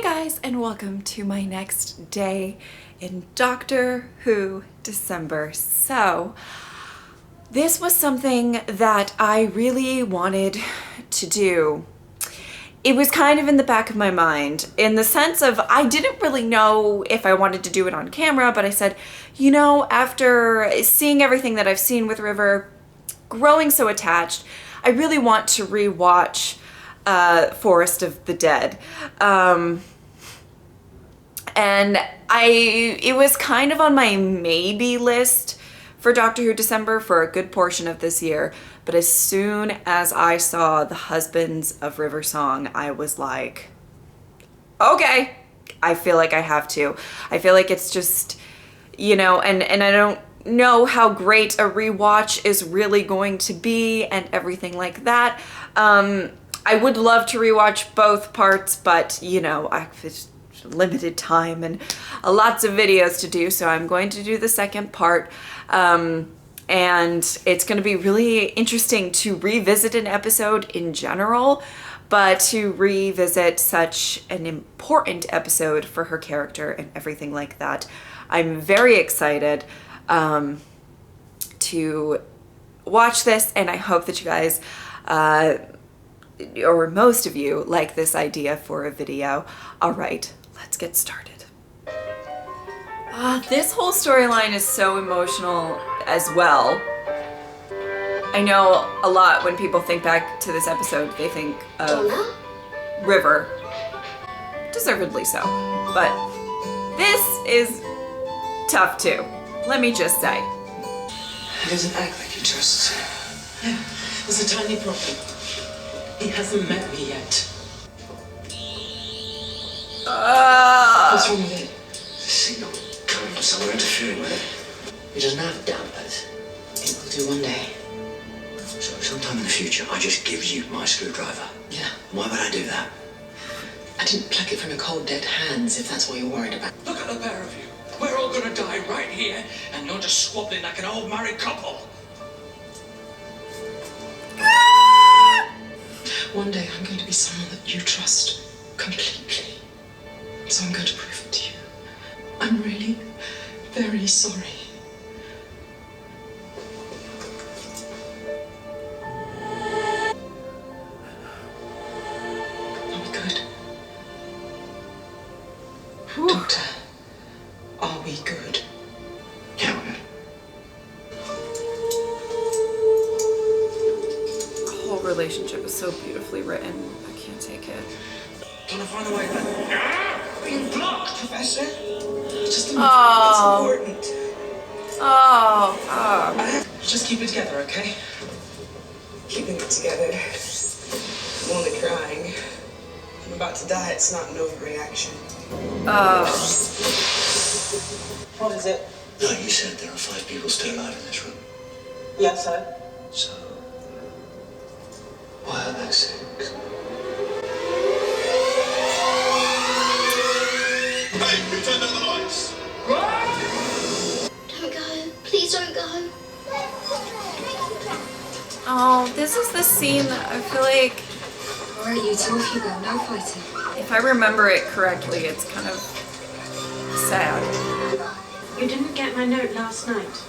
Hey guys, and welcome to my next day in Doctor Who December. So, this was something that I really wanted to do. It was kind of in the back of my mind in the sense of I didn't really know if I wanted to do it on camera, but I said, you know, after seeing everything that I've seen with River, growing so attached, I really want to rewatch Forest of the Dead. And it was kind of on my maybe list for Doctor Who December for a good portion of this year. But as soon as I saw The Husbands of River Song, I was like, okay, I feel like I have to. I feel like it's just, you know, and I don't know how great a rewatch is really going to be and everything like that. I would love to rewatch both parts, but you know, it's limited time and lots of videos to do, so I'm going to do the second part. And it's going to be really interesting to revisit an episode in general, but to revisit such an important episode for her character and everything like that. I'm very excited to watch this, and I hope that you guys or most of you like this idea for a video. All right, let's get started. This whole storyline is so emotional as well. I know a lot when people think back to this episode, they think of River, deservedly so, but this is tough too, let me just say. He doesn't act like he trusts you. Yeah, there's a tiny problem. He hasn't met me yet. What's wrong with it? The signal coming from somewhere interfering with it. He doesn't have dampers. It will do one day. So sometime in the future, I just give you my screwdriver. Yeah. Why would I do that? I didn't pluck it from your cold, dead hands, if that's what you're worried about. Look at the pair of you. We're all gonna die right here, and you're just squabbling like an old married couple. One day I'm going to be someone that you trust completely. So I'm going to prove it to you. I'm really very sorry. Are we good? Whew. Doctor, are we good? Yeah, we're good. The whole relationship is so beautifully written. I can't take it. Gonna find a way back. Being blocked, Professor. Just a minute. Oh. It's important. Oh. Just keep it together, okay? Keeping it together. I'm only crying. I'm about to die. It's not an overreaction. What is it? No, you said there are 5 people still alive in this room. Yes, sir. So, why are there 6? Hey, who turned out the lights? Don't go. Please don't go. Oh, this is the scene that I feel like, Alright, you two, if you go, no fighting. if I remember it correctly, it's kind of sad. You didn't get my note last night.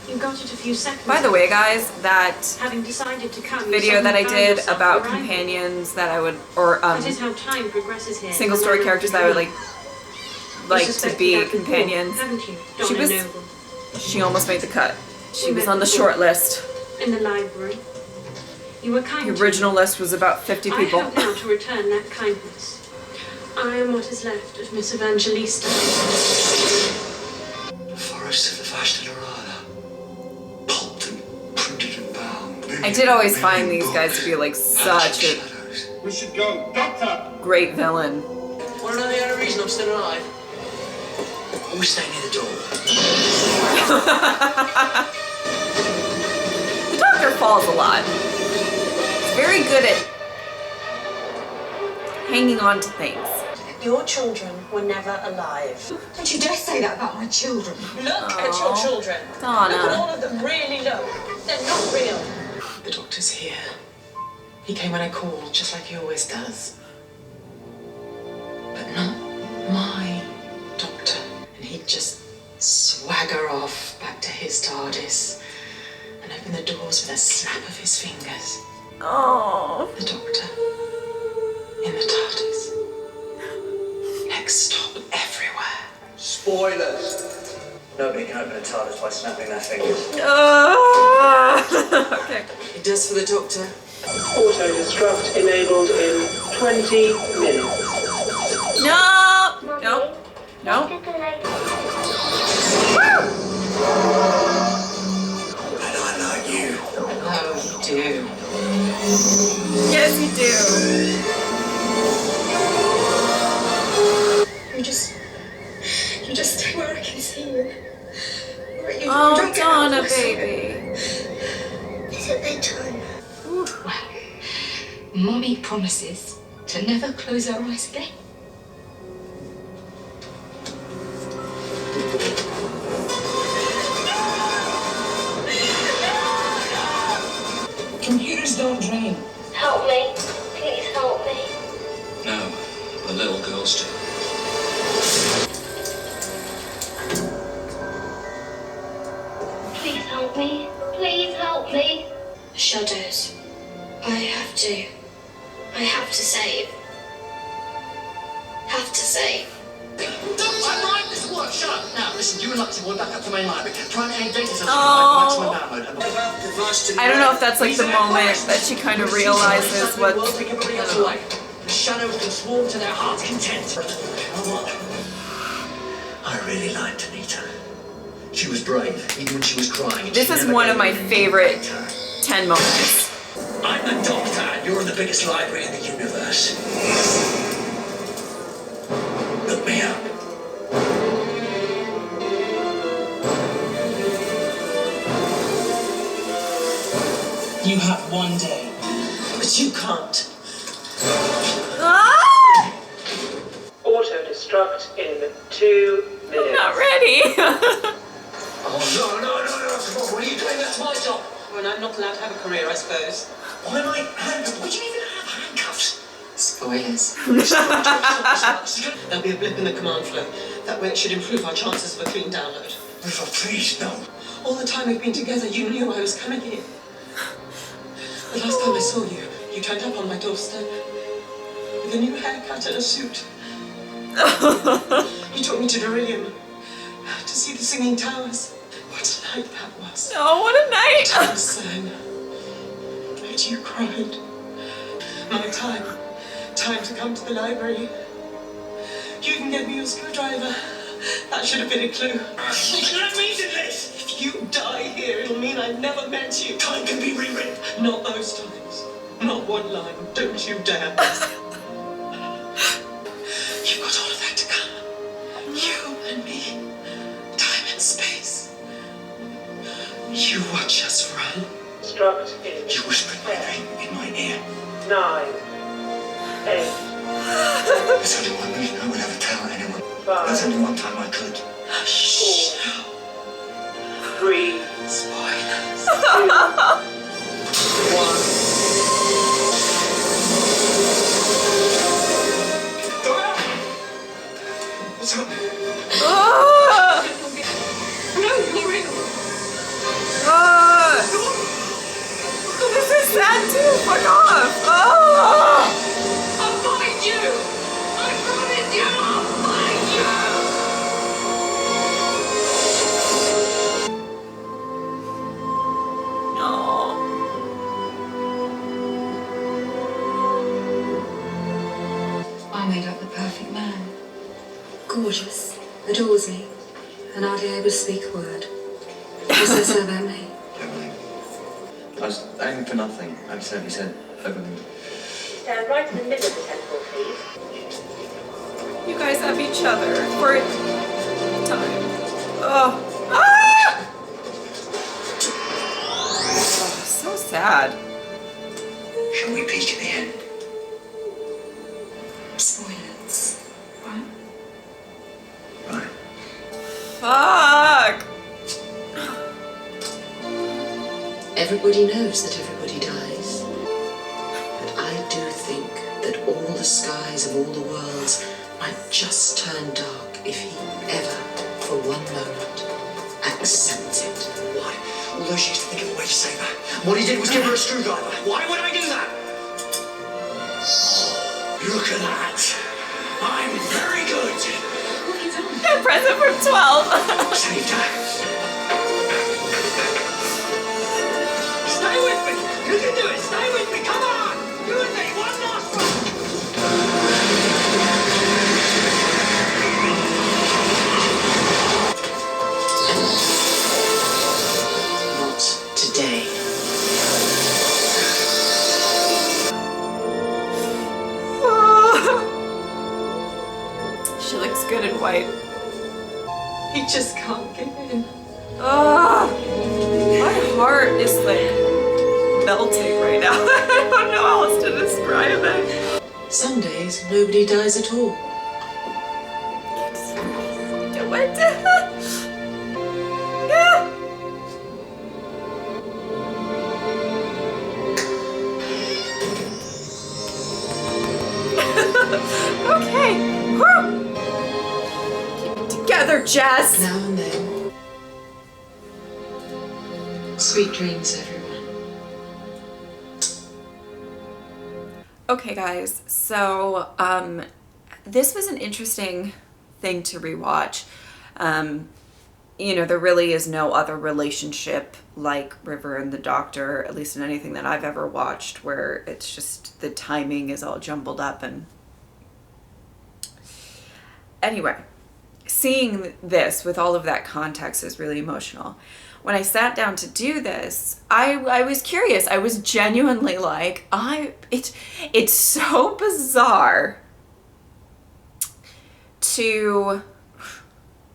You got it a few seconds By the way, guys, that Having decided to come, video that I did about companions that I would, or That is how time progresses here. single story characters that I would like to suspected be that before, companions, haven't you, she Donna was- Noble? she almost made the cut. She was on the short list. In the library. You were kind The to original me. list was about 50 people. I hope now to return that kindness. I am what is left of Miss Evangelista. The Forest of the Vashta Nerada. Pulped and printed and bound. I did always find these guys to be like such a Shadows. We should go. Doctor! great villain. Wanna know the only reason I'm still alive? Always stay near the door. The Doctor falls a lot. He's very good at hanging on to things. Your children were never alive. Don't you dare say that about my children. Look at your children. Donna. Look at all of them really look. They're not real. The doctor's here. He came when I called, just like he always does. But not My doctor. And he'd just swagger off back to his TARDIS and open the doors with a snap of his fingers. Oh. The doctor in the TARDIS. Next stop everywhere. Spoilers. Nobody can open a TARDIS by snapping their fingers. Okay. It does for the doctor. Auto-destruct enabled in 20 minutes. No. No. No. And I like you. Oh, you do. Yes, you do. You just stay where I can see you. Where you Oh, don't get out Donna, of my sight. baby. Is it bedtime? Well, Mommy promises to never close our eyes again. Computers don't dream. Help me. Please help me. No, the little girls do. Please help me. Please help me. The shadows. I have to save. Have to save. I'm right, this will work. Shut up. Now, listen, you and Luxy will back up to main library. Try and hang data cells Oh. maximum download. I don't know if that's like the moment that she kind of realizes what. The shadows can swarm to their heart's content. I really liked Anita. She was brave, even when she was crying. This is one of my favorite 10 moments. I'm the Doctor, and you're in the biggest library in the universe. Look me up. You have one day, but you can't. Ah! Auto-destruct in 2 minutes. I'm not ready. Oh, no. What are you doing? That's my job. Well, I'm not allowed to have a career, I suppose. Why am I handcuffed? We didn't even have handcuffs. Spoilers. There'll be a blip in the command flow. That way it should improve our chances of a clean download. Oh, please, no. All the time we've been together, you knew I was coming here. The last time I saw you, you turned up on my doorstep with a new haircut and a suit. You took me to Derillium to see the Singing Towers. What a night that was. Oh, what a night. I sang, and you cried. My time to come to the library. You even gave me your screwdriver. That should have been a clue. Let me do this. If you die here, it'll mean I never met you. Time can be rewritten. Not those times. Not one line. Don't you dare. You've got all of that to come. You and me. Time and space. You watch us run. Destruct in You whispered my name in my ear. 9, 8, There's only one reason I would ever tell anyone. There's 5, only one time I could. Shh. 3, Spoilers. 2, 1. What's happening? Ah! No, you're real. Ah! This is sad too. Fuck off. Ah! I'll find you! I promise you I'll find you! No. I made up the perfect man. Gorgeous, adores me, and hardly able to speak a word. What does that say about me? Everything. I was aiming for nothing. I certainly said everything. Stand right in the middle of the temple, please. You guys have each other for time. Oh. Ah! Oh, so sad. Shall we peek at the end? Spoilers. Right? Right. Fuck. Everybody knows that everybody dies. But I do think that all the skies of all the worlds might just turn dark if he ever, for one moment, accepts it. Why? Although she used to think of a way to save her. What he did was give her a screwdriver. Why would I do that? Look at that. I'm very good. What have you done? A present from 12. Saved her. Stay with me. You can do it. Stay with me. Come on. You and me. One last run. Not today. She looks good in white. He just can't give in. Oh, my heart is like melting right now. I don't know how else to describe it. Some days, nobody dies at all. Do it. Okay. Whew. Keep it together, Jess. Now and then. Sweet dreams, everyone. Okay, guys. So, this was an interesting thing to rewatch. You know, there really is no other relationship like River and the Doctor, at least in anything that I've ever watched, where it's just the timing is all jumbled up. And anyway, seeing this with all of that context is really emotional. When I sat down to do this, I was curious. I was genuinely like, it's so bizarre to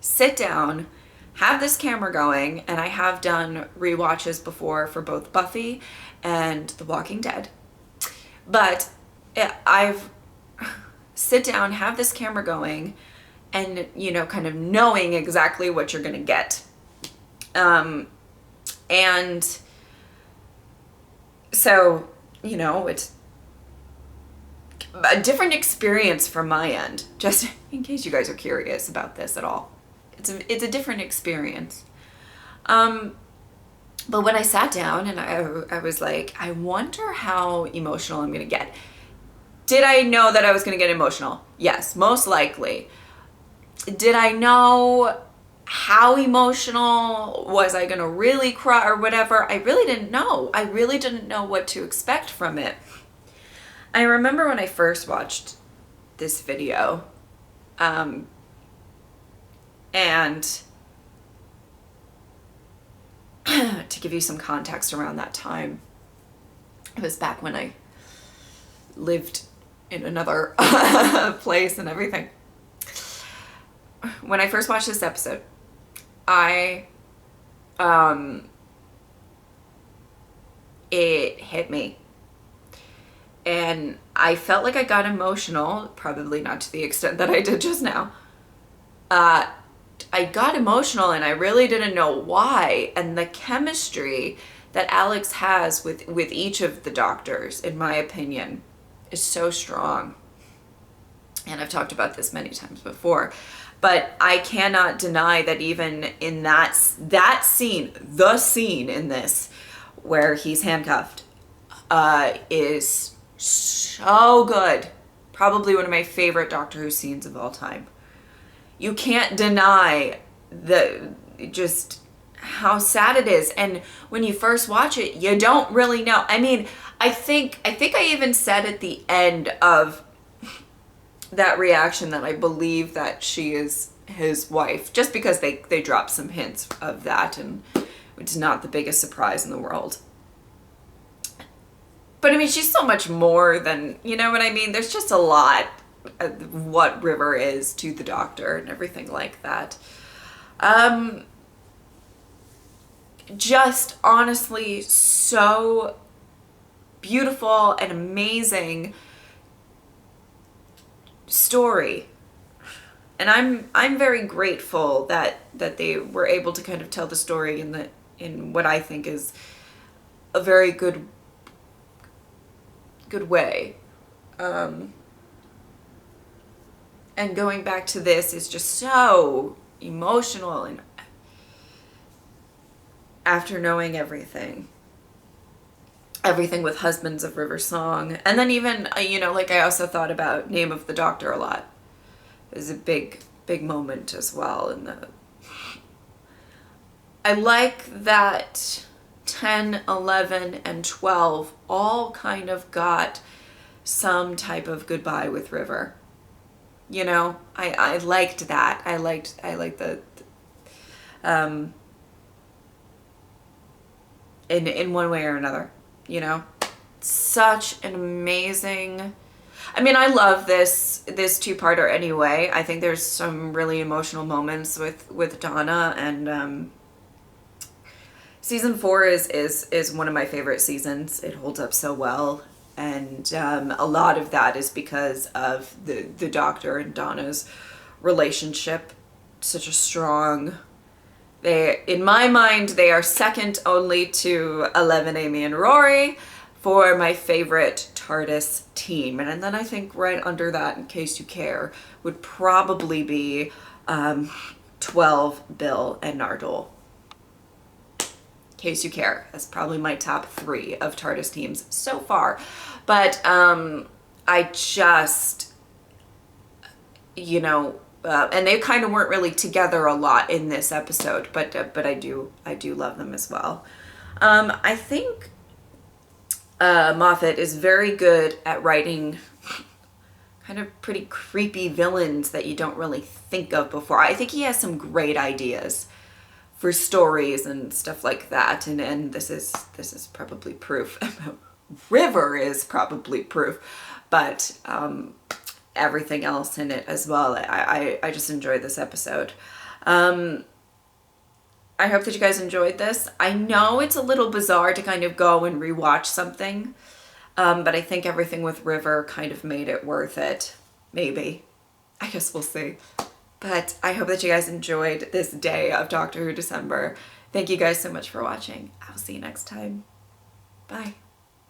sit down, have this camera going, and I have done rewatches before for both Buffy and The Walking Dead. But I've sit down, have this camera going, and, you know, kind of knowing exactly what you're going to get. And so, you know, it's a different experience from my end, just in case you guys are curious about this at all. It's a different experience. But when I sat down and I was like, I wonder how emotional I'm going to get. Did I know that I was going to get emotional? Yes, most likely. Did I know how emotional? Was I going to really cry or whatever? I really didn't know. I really didn't know what to expect from it. I remember when I first watched this video, and to give you some context around that time, it was back when I lived in another place and everything. When I first watched this episode, it hit me. And I felt like I got emotional, probably not to the extent that I did just now. I got emotional and I really didn't know why. And the chemistry that Alex has with each of the doctors, in my opinion, is so strong. And I've talked about this many times before. But I cannot deny that even in that scene, the scene in this, where he's handcuffed, is so good. Probably one of my favorite Doctor Who scenes of all time. You can't deny just how sad it is. And when you first watch it, you don't really know. I mean, I think I even said at the end of that reaction that I believe that she is his wife, just because they dropped some hints of that, and it's not the biggest surprise in the world. But I mean, she's so much more than, you know what I mean? There's just a lot of what River is to the Doctor and everything like that. Just honestly so beautiful and amazing story. And I'm very grateful that they were able to kind of tell the story in what I think is a very good and going back to this is just so emotional, and after knowing everything with Husbands of River Song, and then even, you know, like I also thought about Name of the Doctor a lot. It was a big moment as well. And I like that 10, 11, and 12 all kind of got some type of goodbye with River. You know, I liked that. I liked the in one way or another, you know. Such an amazing, I mean, I love this two-parter anyway. I think there's some really emotional moments with Donna, and season 4 is one of my favorite seasons. It holds up so well, and a lot of that is because of the Doctor and Donna's relationship. Such a strong, in my mind, they are second only to 11, Amy, and Rory for my favorite TARDIS team. And then I think right under that, in case you care, would probably be 12, Bill, and Nardole. In case you care, that's probably my top 3 of TARDIS teams so far. But I just, you know, and they kind of weren't really together a lot in this episode, but I do love them as well. I think Moffat is very good at writing kind of pretty creepy villains that you don't really think of before. I think he has some great ideas for stories and stuff like that, and this is probably proof. River is probably proof, but everything else in it as well. I just enjoyed this episode. I hope that you guys enjoyed this. I know it's a little bizarre to kind of go and rewatch something, but I think everything with River kind of made it worth it. Maybe. I guess we'll see. But I hope that you guys enjoyed this day of Doctor Who December. Thank you guys so much for watching. I will see you next time. Bye.